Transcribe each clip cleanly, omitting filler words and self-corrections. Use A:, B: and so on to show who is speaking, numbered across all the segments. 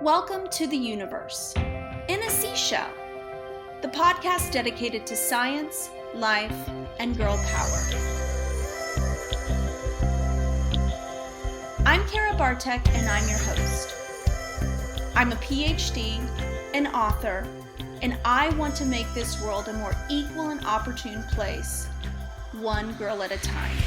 A: Welcome to the universe in a seashell, the podcast dedicated to science, life, and girl power. I'm Kara Bartek and I'm your host. I'm a PhD, an author, and I want to make this world a more equal and opportune place, one girl at a time.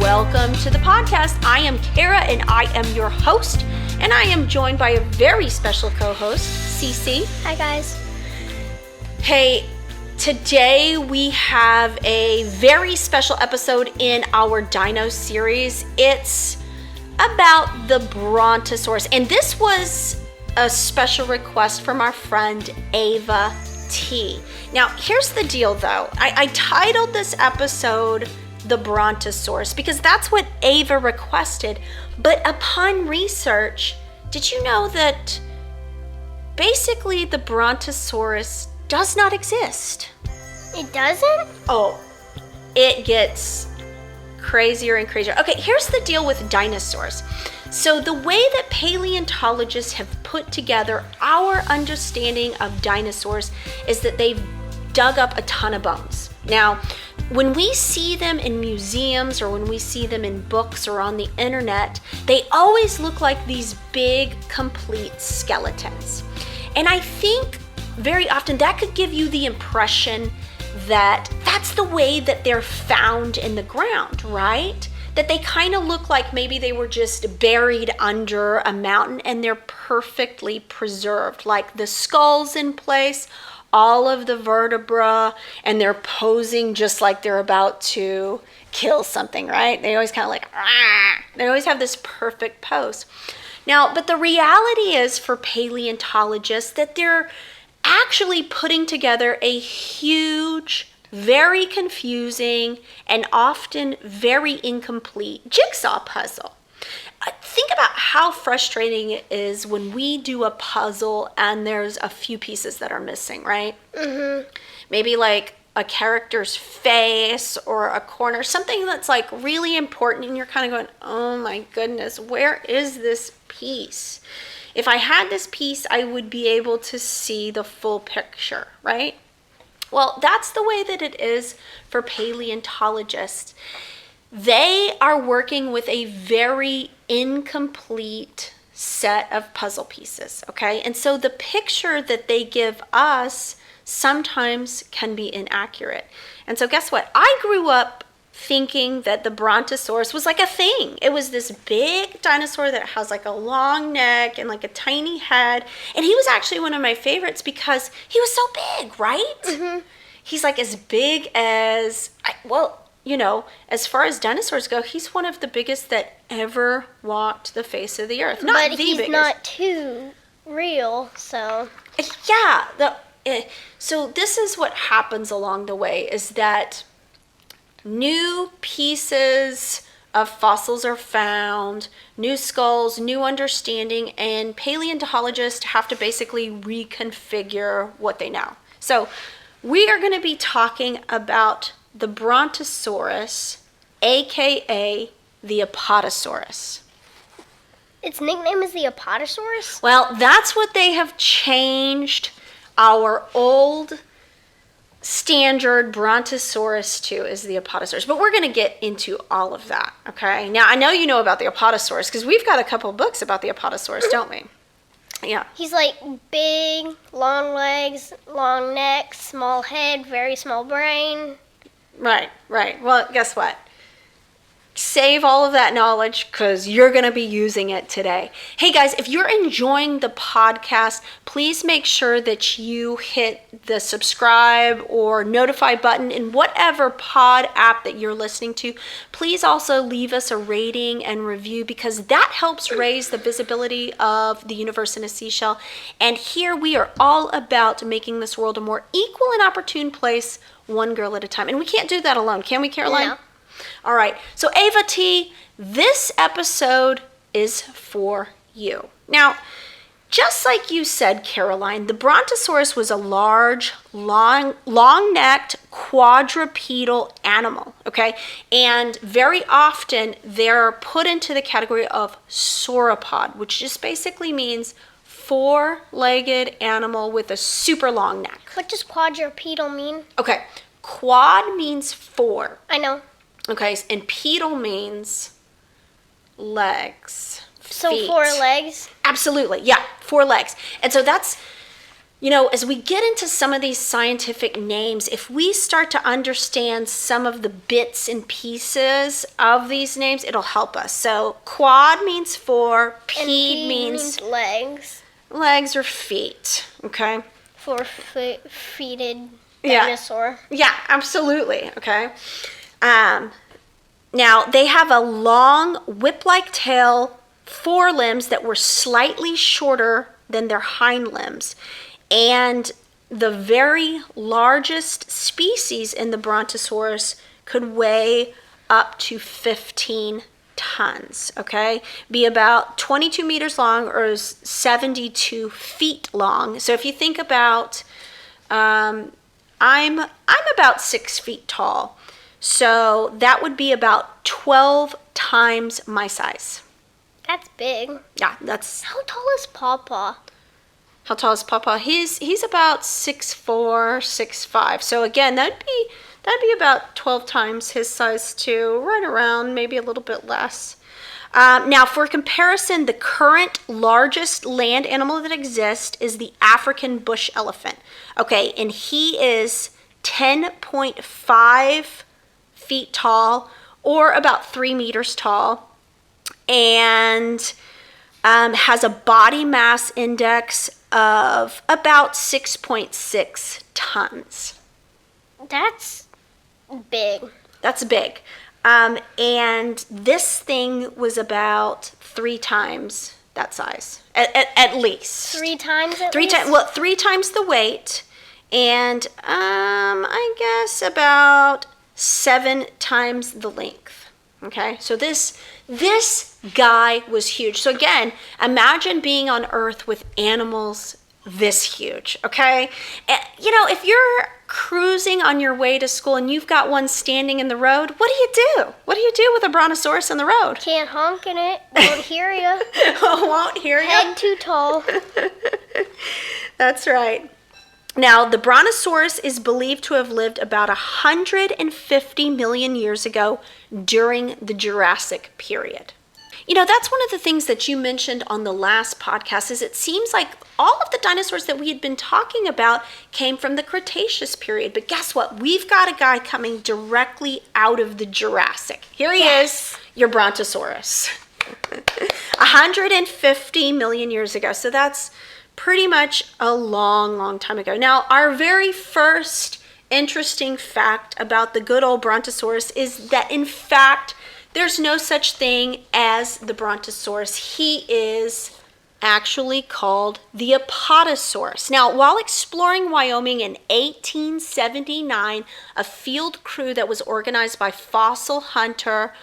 B: Welcome to the podcast. I am Kara and I am your host, and I am joined by a very special co-host, Cece.
C: Hi guys.
B: Hey, today we have a very special episode in our dino series. It's about the Brontosaurus, and this was a special request from our friend Ava T. Now, here's the deal though. I titled this episode the Brontosaurus because that's what Ava requested. But upon research, did you know that basically the Brontosaurus does not exist?
C: It doesn't?
B: Oh, it gets crazier and crazier. Okay, here's the deal with dinosaurs. So the way that paleontologists have put together our understanding of dinosaurs is that they've dug up a ton of bones. Now, when we see them in museums or when we see them in books or on the internet, they always look like these big, complete skeletons. And I think very often that could give you the impression that that's the way that they're found in the ground, right? That they kind of look like maybe they were just buried under a mountain and they're perfectly preserved, like the skull's in place, all of the vertebra, and they're posing just like they're about to kill something, right? They always kind of like, Rah! They always have this perfect pose. Now, but the reality is for paleontologists that they're actually putting together a huge, very confusing, and often very incomplete jigsaw puzzle. Think about how frustrating it is when we do a puzzle and there's a few pieces that are missing, right? Mm-hmm. Maybe like a character's face or a corner, something that's like really important, and you're kind of going, oh my goodness, where is this piece? If I had this piece, I would be able to see the full picture, right? Well, that's the way that it is for paleontologists. They are working with a very incomplete set of puzzle pieces, okay? And so the picture that they give us sometimes can be inaccurate. And so guess what? I grew up thinking that the Brontosaurus was like a thing. It was this big dinosaur that has like a long neck and like a tiny head. And he was actually one of my favorites because he was so big, right? Mm-hmm. He's like as big as, you know, as far as dinosaurs go, he's one of the biggest that ever walked the face of the earth. Not
C: but
B: the
C: he's
B: biggest.
C: not too real, so.
B: Yeah. So this is what happens along the way is that new pieces of fossils are found, new skulls, new understanding, and paleontologists have to basically reconfigure what they know. So we are going to be talking about the Brontosaurus, aka the Apatosaurus.
C: Its nickname is the Apatosaurus?
B: Well, that's what they have changed our old standard Brontosaurus to, is the Apatosaurus. But we're going to get into all of that, okay? Now, I know you know about the Apatosaurus because we've got a couple books about the Apatosaurus, don't we? Yeah.
C: He's like big, long legs, long neck, small head, very small brain.
B: Right. Well, guess what? Save all of that knowledge because you're going to be using it today. Hey guys, if you're enjoying the podcast, please make sure that you hit the subscribe or notify button in whatever pod app that you're listening to. Please also leave us a rating and review because that helps raise the visibility of the universe in a seashell. And here we are all about making this world a more equal and opportune place, one girl at a time. And we can't do that alone, can we, Caroline?
C: No.
B: All right, so Ava T, this episode is for you. Now, just like you said, Caroline, the Brontosaurus was a large, long-necked, quadrupedal animal, okay? And very often they're put into the category of sauropod, which just basically means four-legged animal with a super long neck.
C: What does quadrupedal mean?
B: Okay, quad means four.
C: I know.
B: Okay, and pedal means legs.
C: So
B: feet.
C: 4 legs?
B: Absolutely, yeah, 4 legs. And so that's, as we get into some of these scientific names, if we start to understand some of the bits and pieces of these names, it'll help us. So quad means 4,
C: And
B: ped means
C: legs.
B: legs or feet, okay?
C: 4-feeted
B: Yeah.
C: dinosaur.
B: Yeah, absolutely, okay? Now, they have a long whip-like tail, forelimbs that were slightly shorter than their hind limbs. And the very largest species in the Brontosaurus could weigh up to 15 tons, okay? Be about 22 meters long or 72 feet long. So if you think about, I'm about 6 feet tall. So that would be about 12 times my size.
C: That's big.
B: Yeah, that's
C: How tall is Pawpaw?
B: how tall is Papa? He's about 6'4", 6'5". So again, that'd be about 12 times his size too, right around, maybe a little bit less. Now, for comparison, the current largest land animal that exists is the African bush elephant. Okay, and he is 10.5 feet tall, or about 3 meters tall, and has a body mass index of about 6.6 tons.
C: That's big.
B: That's big. And this thing was about 3 times that size, at least.
C: 3 times at
B: Three
C: least?
B: times. Well, 3 times the weight, and I guess about 7 times the length. Okay, so this guy was huge. So again, imagine being on Earth with animals this huge. Okay, if you're cruising on your way to school and you've got one standing in the road, what do you do? What do you do with a Brontosaurus in the road?
C: Can't honk in it. Won't hear ya.
B: Won't hear you.
C: Head too tall.
B: That's right. Now, the Brontosaurus is believed to have lived about 150 million years ago during the Jurassic period. That's one of the things that you mentioned on the last podcast, is it seems like all of the dinosaurs that we had been talking about came from the Cretaceous period. But guess what? We've got a guy coming directly out of the Jurassic. Here he is, your Brontosaurus. 150 million years ago. So that's pretty much a long, long time ago. Now, our very first interesting fact about the good old Brontosaurus is that, in fact, there's no such thing as the Brontosaurus. He is actually called the Apatosaurus. Now, while exploring Wyoming in 1879, a field crew that was organized by fossil hunter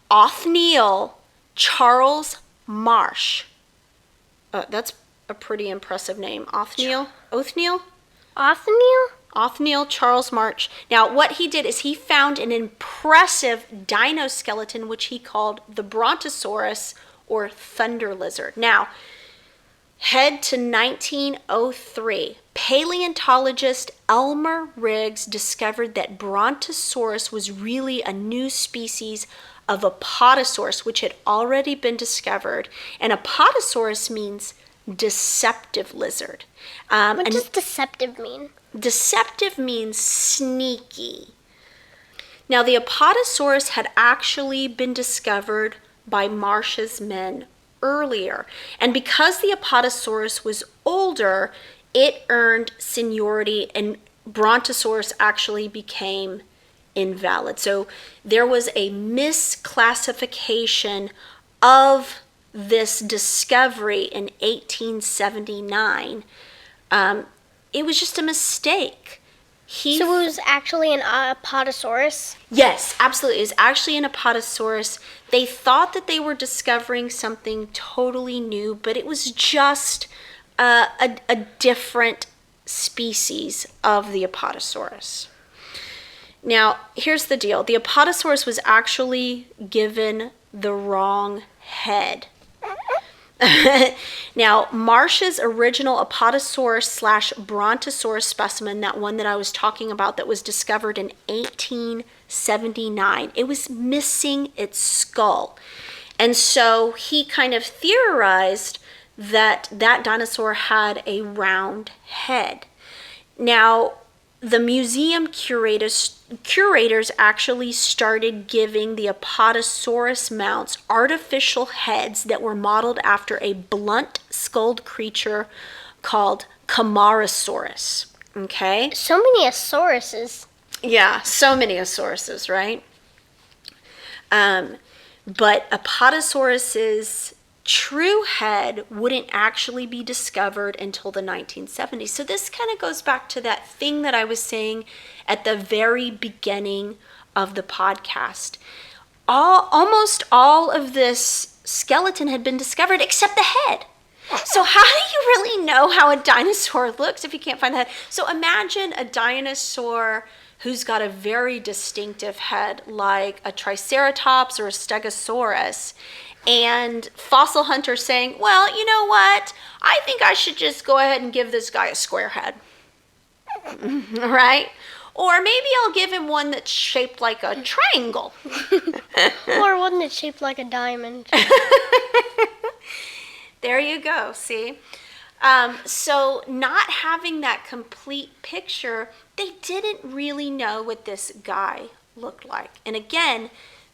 B: Othniel Charles Marsh. That's a pretty impressive name. Othniel Charles Marsh. Now, what he did is he found an impressive dino skeleton, which he called the Brontosaurus, or thunder lizard. Now, head to 1903. Paleontologist Elmer Riggs discovered that Brontosaurus was really a new species of Apatosaurus, which had already been discovered. And Apatosaurus means deceptive lizard.
C: What does deceptive mean?
B: Deceptive means sneaky. Now, the Apatosaurus had actually been discovered by Marsh's men earlier. And because the Apatosaurus was older, it earned seniority, and Brontosaurus actually became invalid. So there was a misclassification of this discovery in 1879. It was just a mistake. He
C: So it was actually an Apatosaurus?
B: Yes, absolutely. It's actually an Apatosaurus. They thought that they were discovering something totally new, but it was just a different species of the Apatosaurus. Now, here's the deal. The Apatosaurus was actually given the wrong head. Now, Marsh's original Apatosaurus / Brontosaurus specimen, that one that I was talking about that was discovered in 1879, it was missing its skull. And so he kind of theorized that that dinosaur had a round head. Now, the museum curators actually started giving the Apatosaurus mounts artificial heads that were modeled after a blunt-skulled creature called Camarasaurus. Okay?
C: So many Asauruses.
B: Yeah, so many Asauruses, right? But Apatosaurus's true head wouldn't actually be discovered until the 1970s. So this kind of goes back to that thing that I was saying at the very beginning of the podcast. Almost all of this skeleton had been discovered except the head. So how do you really know how a dinosaur looks if you can't find the head? So imagine a dinosaur who's got a very distinctive head, like a Triceratops or a Stegosaurus, and fossil hunters saying, well, you know what? I think I should just go ahead and give this guy a square head. Right? Or maybe I'll give him one that's shaped like a triangle.
C: Or one that's shaped like a diamond.
B: There you go, see? So not having that complete picture, they didn't really know what this guy looked like. And again,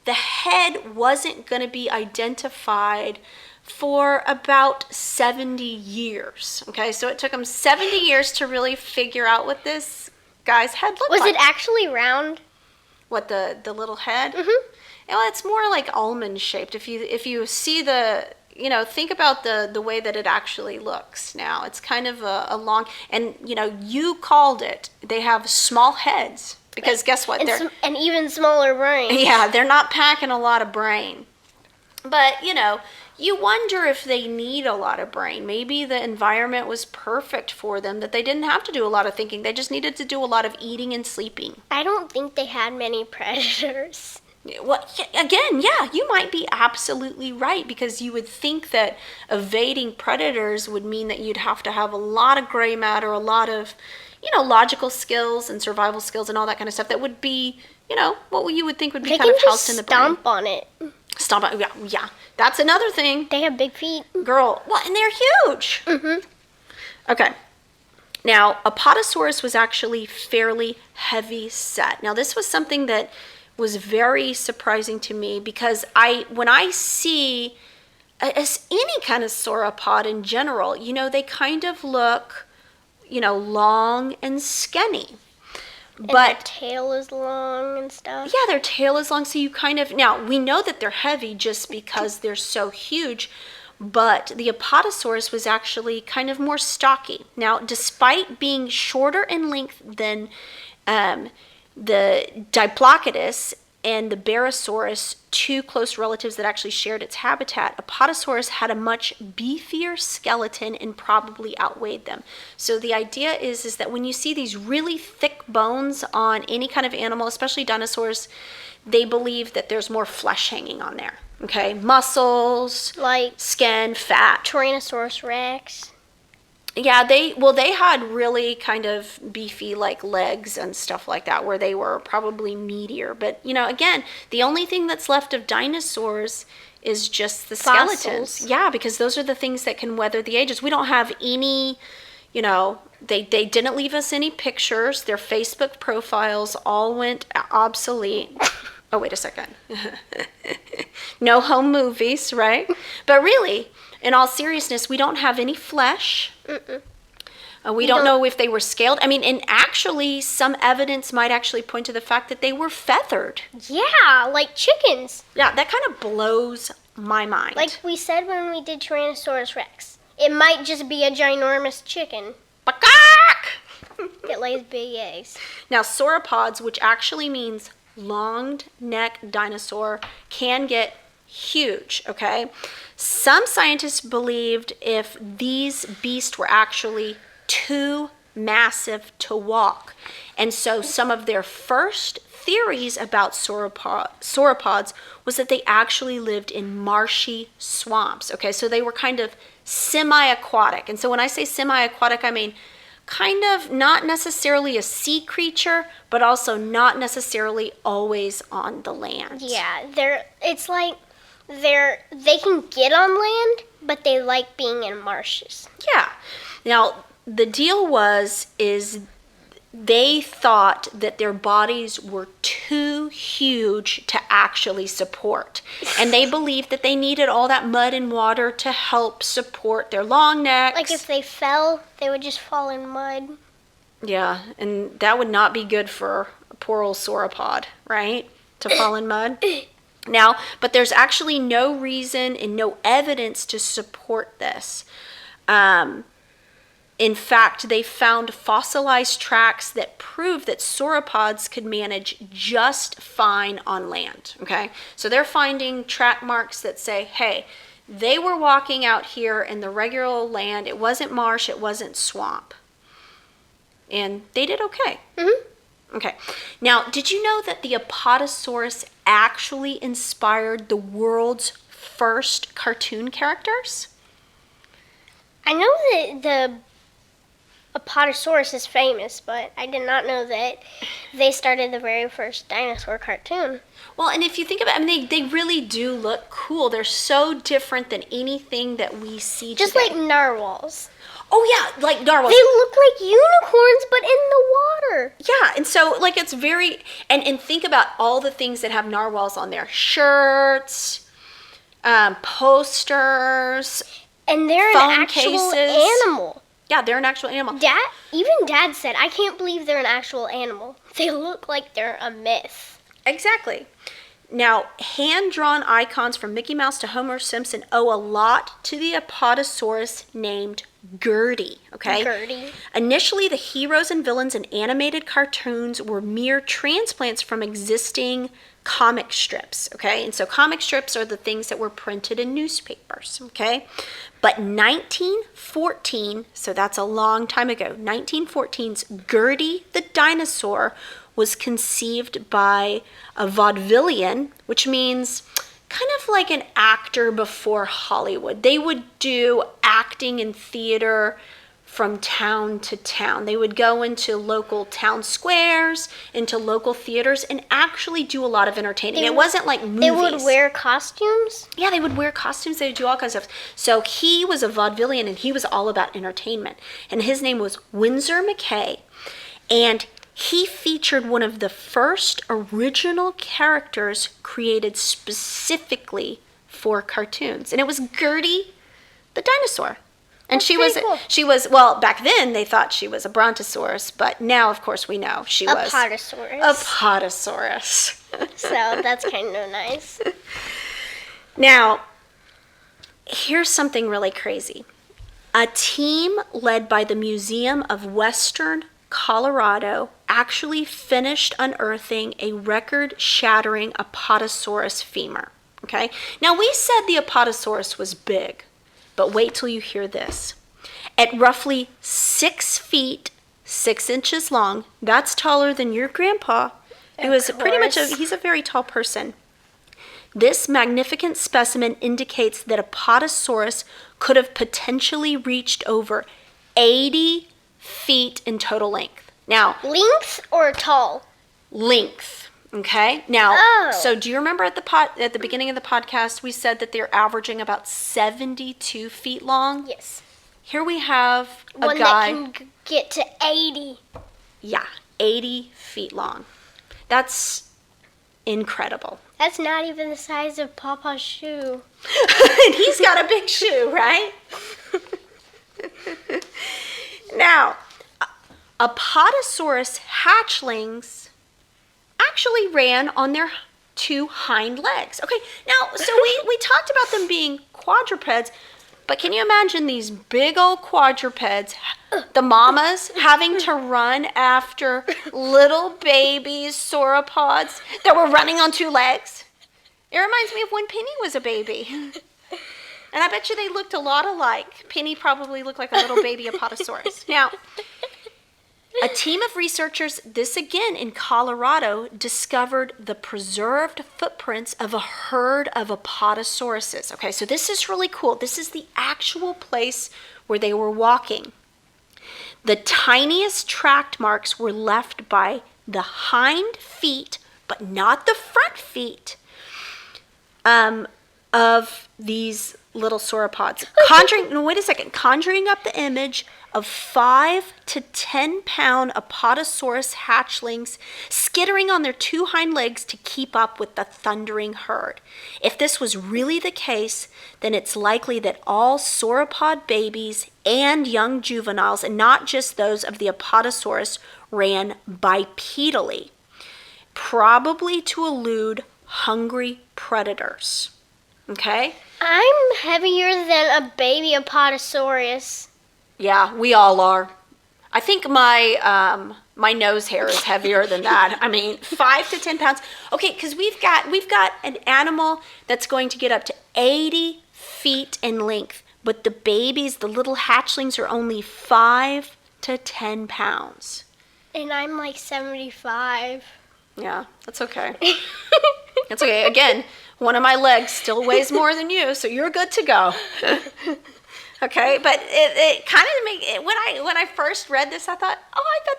B: the head wasn't going to be identified for about 70 years. Okay, so it took them 70 years to really figure out what this guy's head looked like.
C: Was it actually round?
B: What, the little head?
C: Mm-hmm.
B: Well, it's more like almond shaped. If you see the, think about the way that it actually looks now. It's kind of a long, and you called it. They have small heads. Because guess what?
C: They're an even smaller brain.
B: Yeah, they're not packing a lot of brain. But, you wonder if they need a lot of brain. Maybe the environment was perfect for them, that they didn't have to do a lot of thinking. They just needed to do a lot of eating and sleeping.
C: I don't think they had many predators.
B: Well, again, yeah, you might be absolutely right, because you would think that evading predators would mean that you'd have to have a lot of gray matter, a lot of logical skills and survival skills and all that kind of stuff that would be, what you would think would be
C: they
B: kind of
C: can
B: housed in the brain.
C: Stomp on it.
B: Stomp on it, yeah. That's another thing.
C: They have big feet.
B: Girl, well, and they're huge.
C: Mm-hmm.
B: Okay. Now, Apatosaurus was actually fairly heavy set. Now, this was something that was very surprising to me, because when I see any kind of sauropod in general, they kind of look long and skinny.
C: And
B: But
C: their tail is long and stuff.
B: Yeah, their tail is long, so you now we know that they're heavy just because they're so huge, but the Apatosaurus was actually kind of more stocky. Now, despite being shorter in length than the Diplodocus and the Barosaurus, two close relatives that actually shared its habitat, Apatosaurus had a much beefier skeleton and probably outweighed them. So the idea is that when you see these really thick bones on any kind of animal, especially dinosaurs, they believe that there's more flesh hanging on there. Okay, muscles,
C: like
B: skin, fat.
C: Tyrannosaurus Rex.
B: Yeah, they had really kind of beefy like legs and stuff like that, where they were probably meatier. But again, the only thing that's left of dinosaurs is just the skeletons.
C: Fossils.
B: Yeah, because those are the things that can weather the ages. We don't have any, they didn't leave us any pictures. Their Facebook profiles all went obsolete. Oh, wait a second. No home movies, right? But really, in all seriousness, we don't have any flesh. We don't know if they were scaled. I mean, and actually, some evidence might actually point to the fact that they were feathered.
C: Yeah, like chickens.
B: Yeah, that kind of blows my mind.
C: Like we said when we did Tyrannosaurus Rex. It might just be a ginormous chicken.
B: Bakak!
C: It lays big eggs.
B: Now, sauropods, which actually means long-neck dinosaur, can get huge, okay? Some scientists believed if these beasts were actually too massive to walk. And so some of their first theories about sauropods was that they actually lived in marshy swamps, okay? So they were kind of semi-aquatic. And so when I say semi-aquatic, I mean kind of not necessarily a sea creature, but also not necessarily always on the land.
C: Yeah, they can get on land, but they like being in marshes.
B: Yeah. Now, the deal is they thought that their bodies were too huge to actually support. And they believed that they needed all that mud and water to help support their long necks.
C: Like if they fell, they would just fall in mud.
B: Yeah, and that would not be good for a poor old sauropod, right? To fall in mud. Now, but there's actually no reason and no evidence to support this. In fact, they found fossilized tracks that prove that sauropods could manage just fine on land, okay? So they're finding track marks that say, hey, they were walking out here in the regular land. It wasn't marsh, it wasn't swamp. And they did okay.
C: Mm-hmm.
B: Okay. Now, did you know that the Apatosaurus actually inspired the world's first cartoon characters?
C: I know that the Apatosaurus is famous, but I did not know that they started the very first dinosaur cartoon.
B: Well, and if you think about it, I mean, they really do look cool. They're so different than anything that we see
C: Just
B: today.
C: like narwhals.
B: Oh, yeah, like narwhals.
C: They look like unicorns, but in the water.
B: Yeah, and so, like, it's very... And think about all the things that have narwhals on there. Shirts, posters,
C: And they're
B: phone
C: an actual
B: cases.
C: animal.
B: Yeah, they're an actual animal.
C: Even Dad said, I can't believe they're an actual animal. They look like they're a myth.
B: Exactly. Now, hand-drawn icons from Mickey Mouse to Homer Simpson owe a lot to the Apatosaurus named Gertie, okay?
C: Gertie.
B: Initially, the heroes and villains in animated cartoons were mere transplants from existing comic strips, okay? And so comic strips are the things that were printed in newspapers, okay? But 1914, so that's a long time ago, 1914's Gertie the dinosaur was conceived by a vaudevillian, which means kind of like an actor before Hollywood. They would do acting in theater from town to town. They would go into local town squares, into local theaters, and actually do a lot of entertaining. It wasn't like movies.
C: They would wear costumes?
B: Yeah, they would wear costumes. They would do all kinds of stuff. So he was a vaudevillian, and he was all about entertainment. And his name was Winsor McKay. And he featured one of the first original characters created specifically for cartoons. And it was Gertie the dinosaur. And
C: That's
B: she was, well, back then they thought she was a Brontosaurus, but now, of course, we know she was
C: Apatosaurus.
B: Apatosaurus.
C: So that's kind of nice.
B: Now, here's something really crazy. A team led by the Museum of Western Colorado actually finished unearthing a record-shattering Apatosaurus femur. Okay? Now, we said the Apatosaurus was big. But wait till you hear this. At roughly 6 feet, 6 inches long, that's taller than your grandpa, who is pretty much he's a very tall person. This magnificent specimen indicates that Apatosaurus could have potentially reached over 80 feet in total length. Now,
C: Length or tall?
B: length. Okay. Now,
C: Oh.
B: So do you remember at the beginning of the podcast we said that they're averaging about 72 feet long?
C: Yes.
B: Here we have a
C: One
B: guy.
C: that can get to 80.
B: Yeah, 80 feet long. That's incredible.
C: That's not even the size of Papa's shoe.
B: And he's got a big shoe, right? Now, Apatosaurus hatchlings actually ran on their 2 hind legs. Okay, now, so we talked about them being quadrupeds, But can you imagine these big old quadrupeds, the mamas having to run after little babies, sauropods that were running on 2 legs? It reminds me of when Penny was a baby. And I bet you they looked a lot alike. Penny probably looked like a little baby Apatosaurus. Now, a team of researchers, this again in Colorado, discovered the preserved footprints of a herd of Apatosauruses. Okay, so this is really cool. This is the actual place where they were walking. The tiniest track marks were left by the hind feet, but not the front feet, of these little sauropods. Conjuring up the image of 5 to 10 pound Apatosaurus hatchlings skittering on their 2 hind legs to keep up with the thundering herd. If this was really the case, then it's likely that all sauropod babies and young juveniles, and not just those of the Apatosaurus, ran bipedally, probably to elude hungry predators. Okay?
C: I'm heavier than a baby Apatosaurus.
B: Yeah, we all are. I think my my nose hair is heavier than that. I mean, 5 to 10 pounds. Okay, because we've got an animal that's going to get up to 80 feet in length, but the babies, the little hatchlings, are only 5 to 10 pounds.
C: And I'm like 75.
B: Yeah, that's okay. That's okay. Again, one of my legs still weighs more than you, so you're good to go. Okay, but it kind of made it, when I first read this, I thought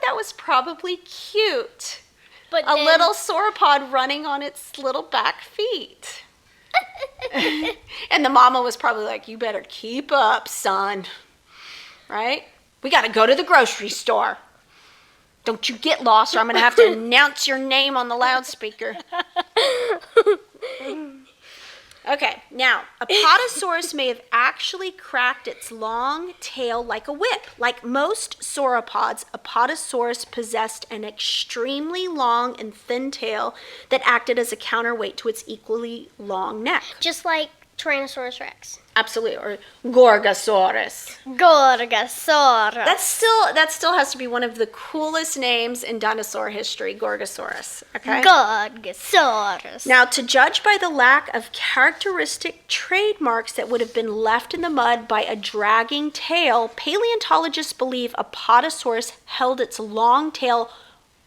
B: that was probably cute.
C: But
B: a little sauropod running on its little back feet. And the mama was probably like, "You better keep up, son." Right? We got to go to the grocery store. Don't you get lost, or I'm going to have to announce your name on the loudspeaker. Okay, now, Apatosaurus may have actually cracked its long tail like a whip. Like most sauropods, Apatosaurus possessed an extremely long and thin tail that acted as a counterweight to its equally long neck.
C: Just like Tyrannosaurus Rex.
B: Absolutely, or Gorgosaurus.
C: Gorgosaurus.
B: That still has to be one of the coolest names in dinosaur history, Gorgosaurus. Okay.
C: Gorgosaurus.
B: Now, to judge by the lack of characteristic trademarks that would have been left in the mud by a dragging tail, paleontologists believe Apatosaurus held its long tail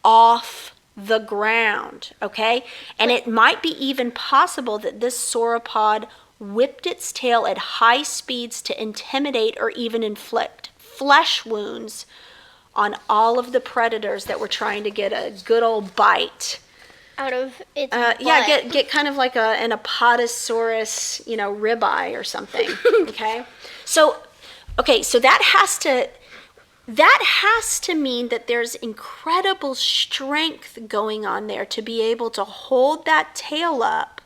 B: off the ground. Okay, and it might be even possible that this sauropod whipped its tail at high speeds to intimidate or even inflict flesh wounds on all of the predators that were trying to get a good old bite
C: out of its butt.
B: Yeah, get kind of like an Apatosaurus, ribeye or something. Okay, so that has to mean that there's incredible strength going on there to be able to hold that tail up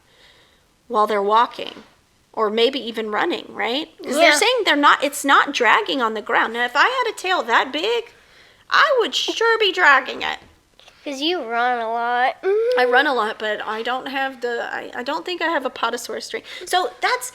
B: while they're walking. Or maybe even running, right? Because they're saying it's not dragging on the ground. Now, if I had a tail that big, I would sure be dragging it.
C: Because you run a lot.
B: I run a lot, but I don't have I don't think I have Apatosaurus strength. So that's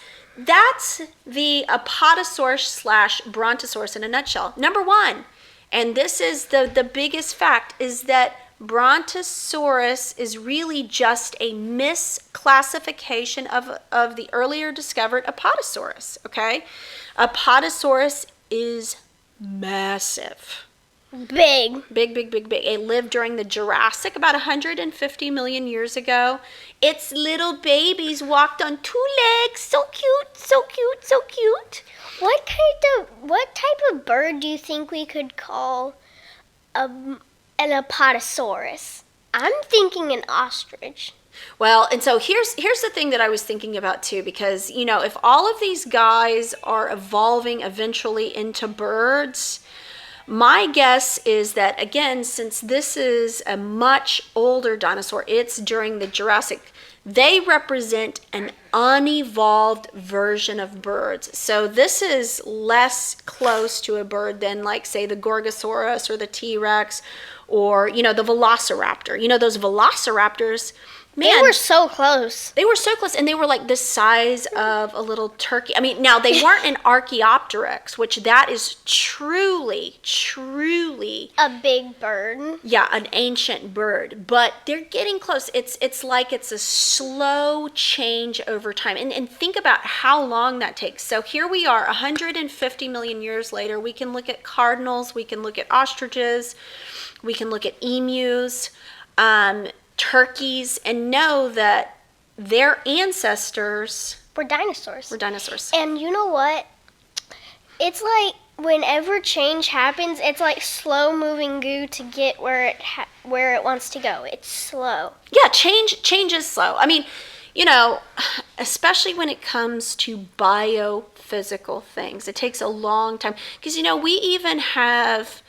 B: the Apatosaurus / Brontosaurus in a nutshell. Number 1, and this is the biggest fact, is that Brontosaurus is really just a misclassification of the earlier discovered Apatosaurus, okay? Apatosaurus is massive.
C: Big.
B: Big. It lived during the Jurassic about 150 million years ago. Its little babies walked on 2 legs. So cute, so cute, so cute.
C: What type of bird do you think we could call an Apatosaurus? I'm thinking an ostrich.
B: Well, and so here's the thing that I was thinking about too, because if all of these guys are evolving eventually into birds, my guess is that, again, since this is a much older dinosaur, it's during the Jurassic, they represent an unevolved version of birds. So this is less close to a bird than, like, say, the Gorgosaurus or the T-Rex or, the Velociraptor. Those Velociraptors, Man,
C: They were so close.
B: they were so close, and they were like the size of a little turkey. I mean, now they weren't an Archaeopteryx, which that is truly, truly,
C: A big bird.
B: yeah, an ancient bird. But they're getting close. It's like it's a slow change over time. And think about how long that takes. So here we are, 150 million years later. We can look at cardinals. We can look at ostriches. We can look at emus. Turkeys, and know that their ancestors
C: We're dinosaurs.
B: were dinosaurs.
C: And you know what? It's like whenever change happens, it's like slow moving goo to get where it wants to go. It's slow.
B: Yeah, change is slow. I mean, you know, especially when it comes to biophysical things, it takes a long time. Because, you know, we even have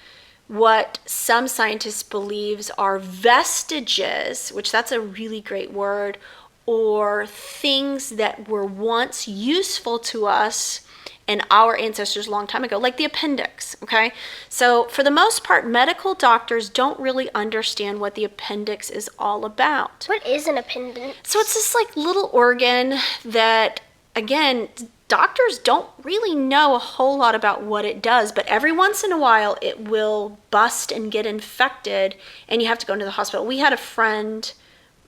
B: what some scientists believes are vestiges, which that's a really great word, or things that were once useful to us and our ancestors a long time ago, like the appendix, okay? So for the most part, medical doctors don't really understand what the appendix is all about.
C: What is an appendix?
B: So it's this like little organ that, again, doctors don't really know a whole lot about what it does, but every once in a while it will bust and get infected, and you have to go into the hospital. We had a friend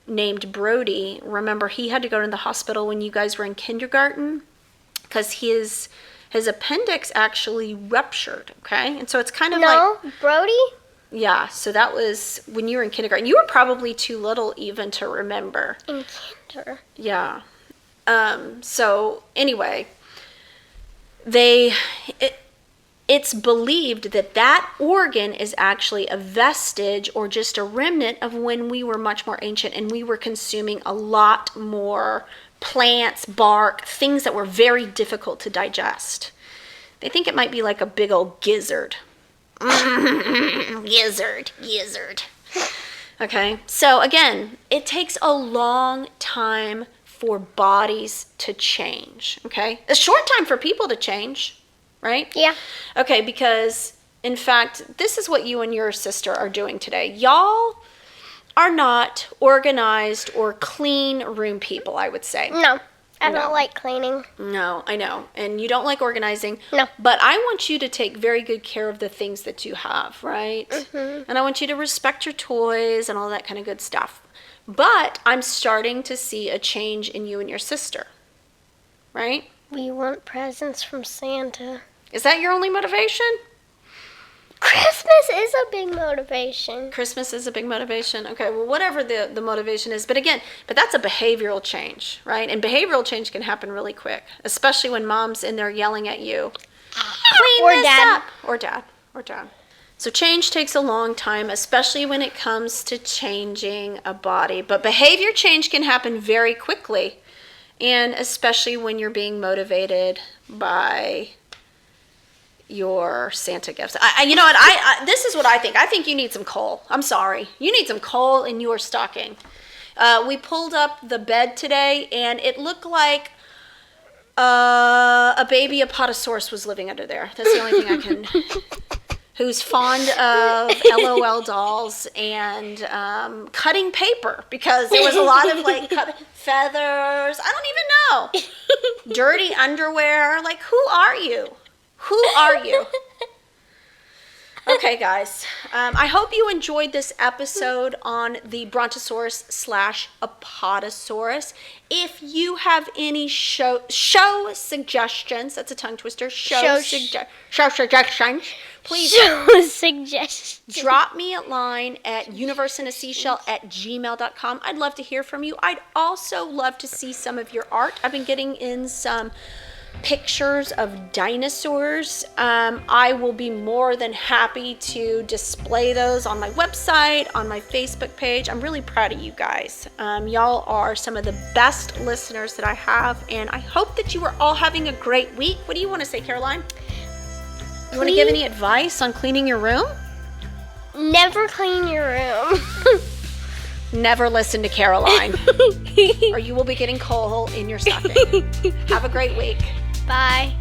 B: named Brody. Remember, he had to go to the hospital when you guys were in kindergarten because his appendix actually ruptured, okay? And so it's kind of
C: No, Brody?
B: yeah, so that was when you were in kindergarten. You were probably too little even to remember.
C: In kinder.
B: Yeah. So anyway, it's believed that organ is actually a vestige or just a remnant of when we were much more ancient and we were consuming a lot more plants, bark, things that were very difficult to digest. They think it might be like a big old gizzard. Gizzard. Okay, so again, it takes a long time for bodies to change, okay? A short time for people to change, right?
C: Yeah.
B: Okay, because in fact, this is what you and your sister are doing today. Y'all are not organized or clean room people, I would say.
C: No, I
B: No.
C: don't like cleaning.
B: No, I know. And you don't like organizing.
C: No.
B: But I want you to take very good care of the things that you have, right?
C: Mm-hmm.
B: And I want you to respect your toys and all that kind of good stuff. But I'm starting to see a change in you and your sister, right?
C: We want presents from Santa.
B: Is that your only motivation?
C: Christmas is a big motivation.
B: Christmas is a big motivation. Okay, well, whatever the motivation is. But again, that's a behavioral change, right? And behavioral change can happen really quick, especially when mom's in there yelling at you. Clean
C: Or
B: this
C: dad.
B: up. Or dad. So change takes a long time, especially when it comes to changing a body. But behavior change can happen very quickly, and especially when you're being motivated by your Santa gifts. You know what? This is what I think. I think you need some coal. I'm sorry. You need some coal in your stocking. We pulled up the bed today, and it looked like a baby Apatosaurus was living under there. That's the only thing I can... Who's fond of LOL dolls and cutting paper, because there was a lot of like cut feathers. I don't even know. Dirty underwear. Like, who are you? Who are you? Okay, guys. I hope you enjoyed this episode on the Brontosaurus / Apatosaurus. If you have any show suggestions, that's a tongue twister. Show suggestions. Please
C: Show suggestions.
B: drop me a line at universeinaseashell@gmail.com. I'd love to hear from you. I'd also love to see some of your art. I've been getting in some pictures of dinosaurs. I will be more than happy to display those on my website, on my Facebook page. I'm really proud of you guys. Y'all are some of the best listeners that I have, and I hope that you are all having a great week. What do you want to say, Caroline? You want to give any advice on cleaning your room?
C: Never clean your room.
B: Never listen to Caroline, or you will be getting coal in your stocking. Have a great week.
C: Bye.